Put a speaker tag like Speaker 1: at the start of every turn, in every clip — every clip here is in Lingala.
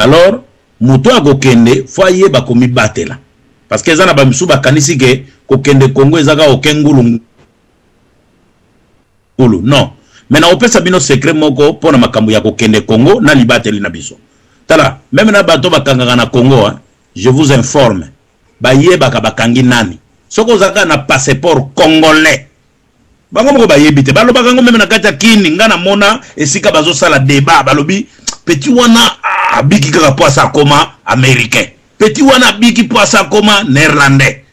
Speaker 1: alors muto akokende fo ayeba komibatela parce que eza na bamisu bakanisi ke kokende Congo ezaka okengulu ngulu non mais na opesa bino secret moko pona makambo ya kokende Congo na libateli na biso tala même na bato bakangaka na Congo je vous informe bayebaka bakangi nani soko zaka na passeport congolais bango moko bayebite balobaka ngo même na kati ya kini ngana mona esika bazo sala débat balobi petit wana abiki kaka poisa koma américain petit wana abiki poisa koma néerlandais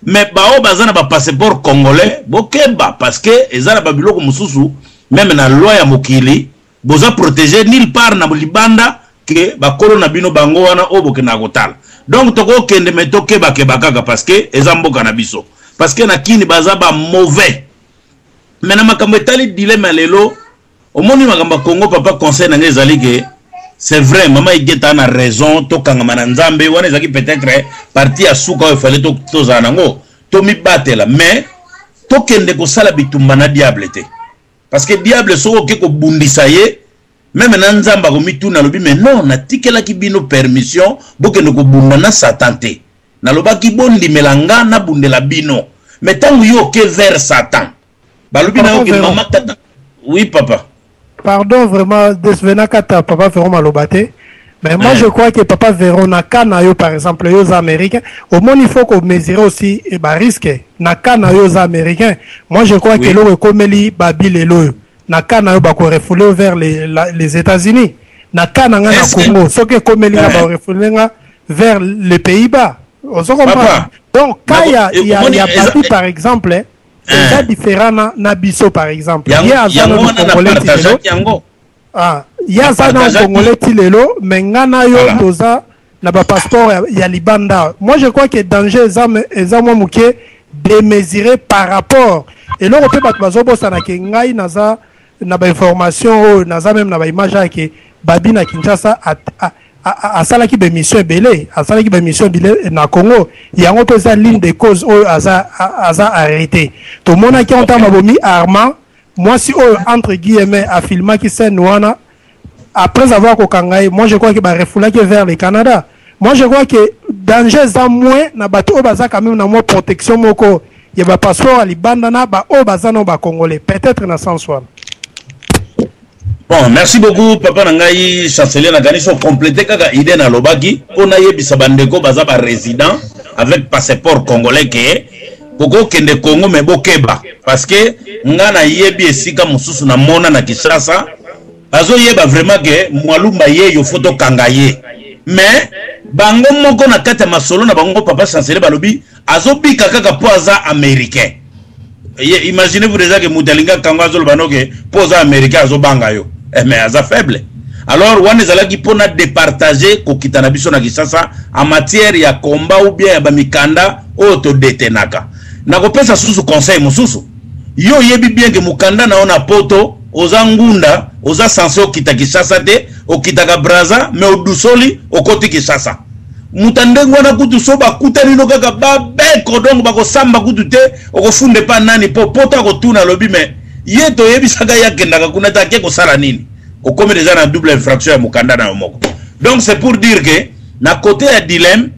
Speaker 1: mais bao bazana ba passeport congolais bokeba parce que ezana babiloko mususu même na loi ya mokili boza protéger nulle part na libanda que bakolo na bino bango wana oboke na kotala donc toko kende metoke bakebaka parce que ezamboka na biso parce que na kini baza ba mauvais mais na makambo etali dilemme lelo omoni makambo Congo papa conseil na ngezali ke c'est vrai maman igeta na raison to kangama na nzambe wana ezaki peut-être parti ya suka o fallait to zanango to mi batela mais to kende ko sala bitumba na diable te parce que diable soko ke ko bundisa ye même na nzamba ko mituna lobi mais non na tikela ki bino permission bokende ko bunda na satan te na lobaki bondi melanga na bundela bino mais tangu yo ke vers satan balobi na yo ke mama tata oui papa.
Speaker 2: Pardon vraiment, Desvena Kata, Papa Véron Malobate. Mais moi, je crois que Papa Véron Nakana, par exemple, les Américains, au moins, il faut qu'on mesure aussi et risque. Nakana, les Américains. Moi, je crois que l'eau comme les Babil et l'eau. Nakana, il faut refouler vers les États-Unis. Nakana, il Congo. Ce que comme les refouler vers les Pays-Bas. Donc, quand il y a Babil, par exemple, c'est différent na biso par exemple. Il y a un Congolais tilelo mais ngana yo toza na ba passeport ya libanda. Moi je crois que danger ezamo muke démesuré par rapport et là on peut battre bazo bosana ke ngai naza na ba information naza même na ba image ke babi na Kinshasa asala ki be mission belé asala ki be mission belé na Congo yango pesa ligne de cause o aza arrêté to mona ki on tama bomi armand moi si entre guillemets a filma ki scène wana après avoir kokangai moi je crois que ba refoula ki vers le Canada moi je crois que danger za moins na bato o baza quand même na mo protection moko ya ba passeport ali bandana ba o baza no ba congolais peut-être na sens wana.
Speaker 1: Bon, merci beaucoup, Papa Nangaï, chancelier Nagani, sont complétés kaka idée na lobaki, on a yebi sabandeko baza ba résident avec passeport congolais ke koko kende Congo mais bokeba parce que ngana yebi esika mususu na mona na Kinshasa bazo yeba vraiment que mwalumba ye yo photo kangaye mais bango moko na kata masolo na bango papa chancelier balobi azobi kaka po aza américain. Imaginez-vous déjà que Moutalinga Kangazo le banoke pose américain azo banga yo. Mais aza faible. Alors on est allé qui pona départager ko kitana biso na Kinshasa en matière ya combat ou bien ba mikanda auto detenaka. Na ko pesa susu conseil mususu. Yo yebi bien que mukanda na ona poto oza ngunda oza censé okita Kinshasa te okitaka Braza mais odusoli okoti Kinshasa. Mutandengo na kutu soba kutani no kaka babeko donc bako samba kutu te okofunde pa nani pota ko tuna lobi mais yeto yebisaka yakendaka kuna ta ke ko sala nini okome déjà na double infraction ya mukanda na moko. Donc c'est pour dire que na côté ya dilemme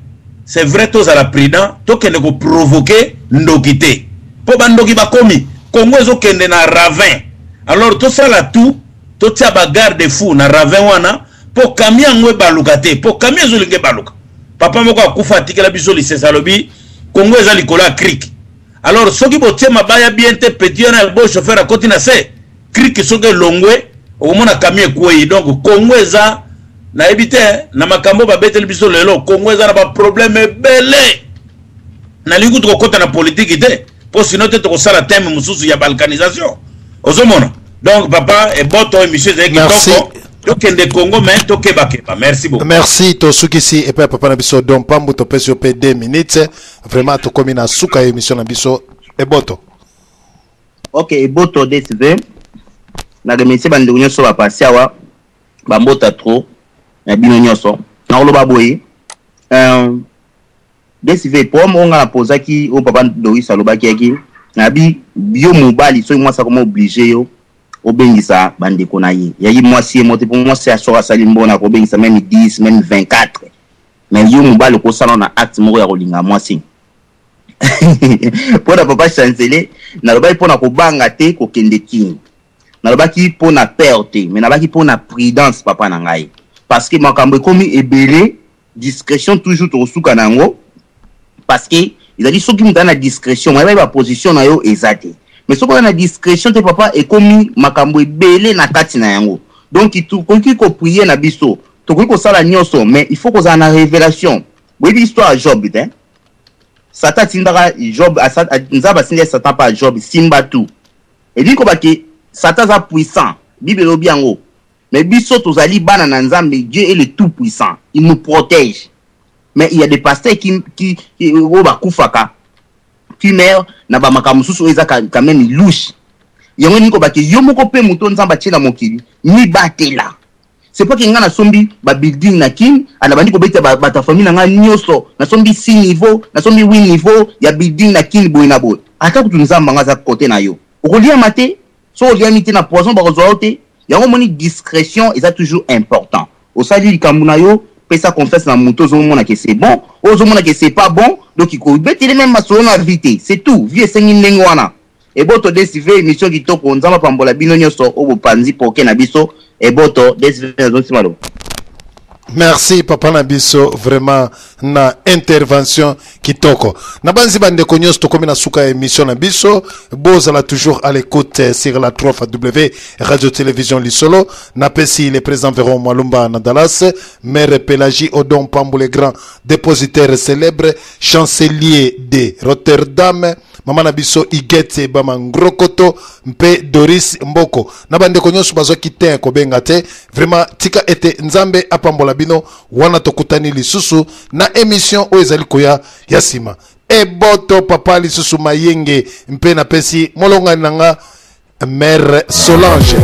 Speaker 1: c'est vrai tous à la prudent to kende ko provoquer ndokité po bandoki bakomi Congo ezo kende na ravin alors to sala tout to tia ba garde fou na ravin wana po kamia ngwe baluka te po kamia ezo linge baluka. Papa moko akufa tikela biso licence alobi Congo eza likola cric. Alors soki botie mabaya bien te petit na bo chauffeur a koti na se cric soki longwe omona kamie kwei donc Congo eza na ebite na makambo ba beteli biso lelo Congo eza na ba problème belé na lingu to kota na politique te po sinon te to sala thème mususu ya balkanisation ozomona donc papa et boto émission zeki toko Tokende Congo mais tokeba. Merci beaucoup.
Speaker 3: Merci Tosukisi et papa na biso donc pambu to pesi op 2 minutes vraiment to komi na suka émission na biso e boto.
Speaker 4: OK, e boto DTV. Na remercier bande nyonso ba pasiawa ba mbota trop na bino nyonso. Na loba boyi. DTV pour mo nga posaki o papa Doris alobaki aki na bi bio mobali so moi ça comment obligé yo obengisa bandeko na ye yayi mwasi mote pour moi c'est asora salimbona ko bengisa même 10 même 24 mais yo mobali ko sala na acte moko ya kolinga mwasi pona papa chancelier na loba pona ko banga te ko kende king na loba ki pona perte mais na loba ki pona prudence papa na ngai parce que makambo komi ebele discrétion toujours to suka nango parce que il a dit soki mutana discrétion moi ba position na yo ezate mais soki na discrétion te papa e komi makambo ebele na kati na yango donc tout ko prier na biso to ko sala nyonso mais il faut ko za na révélation oui l'histoire Job hein Satan tindaka Job nzaba sinde Satan pas Job simba tout et dit ko ba ke Satan za puissant Bible lobi yango mais biso tozali bana na Nzambe Dieu est le tout puissant il nous protège mais il y a des pasteurs qui ba kufaka qui meurt na ba makamususu eza quand même louche yango niko ba ke yo moko pe muto Nzamba tshela mokili ni batela c'est pas que ngana sombi ba building na king ala bandi ko beta ba ta famille nga nyoso na sombi 6 niveau na sombi 8 niveau ya building na king boy na boy ata kutu Nzamba nga za côté na yo okolia mate so olia mité na poison ba kozote yango moni discrétion est toujours important au sali likamuna yo pesa confesse na muto zo mona que c'est bon ozo mona que c'est pas bon donc il ko betele même masolo na vérité c'est tout vie sengi ndenge wana et boto desive émission qui toko Nzamba pambola bino nyoso obo panzi poke na biso et boto desive nzimalo.
Speaker 3: Merci Papa Nabiso vraiment na intervention kitoko. Na banzi bande konyos to komi na suka émission Nabiso bozala toujours à l'écoute sur la 3W Radio Télévision Lisolo na pesi le président Véron Mwalumba na Dallas Mère Pélagie Odon Pambo le grand dépositaire célèbre chancelier de Rotterdam Mama Nabiso Igete Bama Ngrokoto mpe Doris Mboko na bande konyos bazo kite ko bengate vraiment tika ete Nzambe apambola bino wana tokutani lisusu na émission o ezali koya yasima eboto papa lisusu mayenge mpe na pesi molonga nanga Mère Solange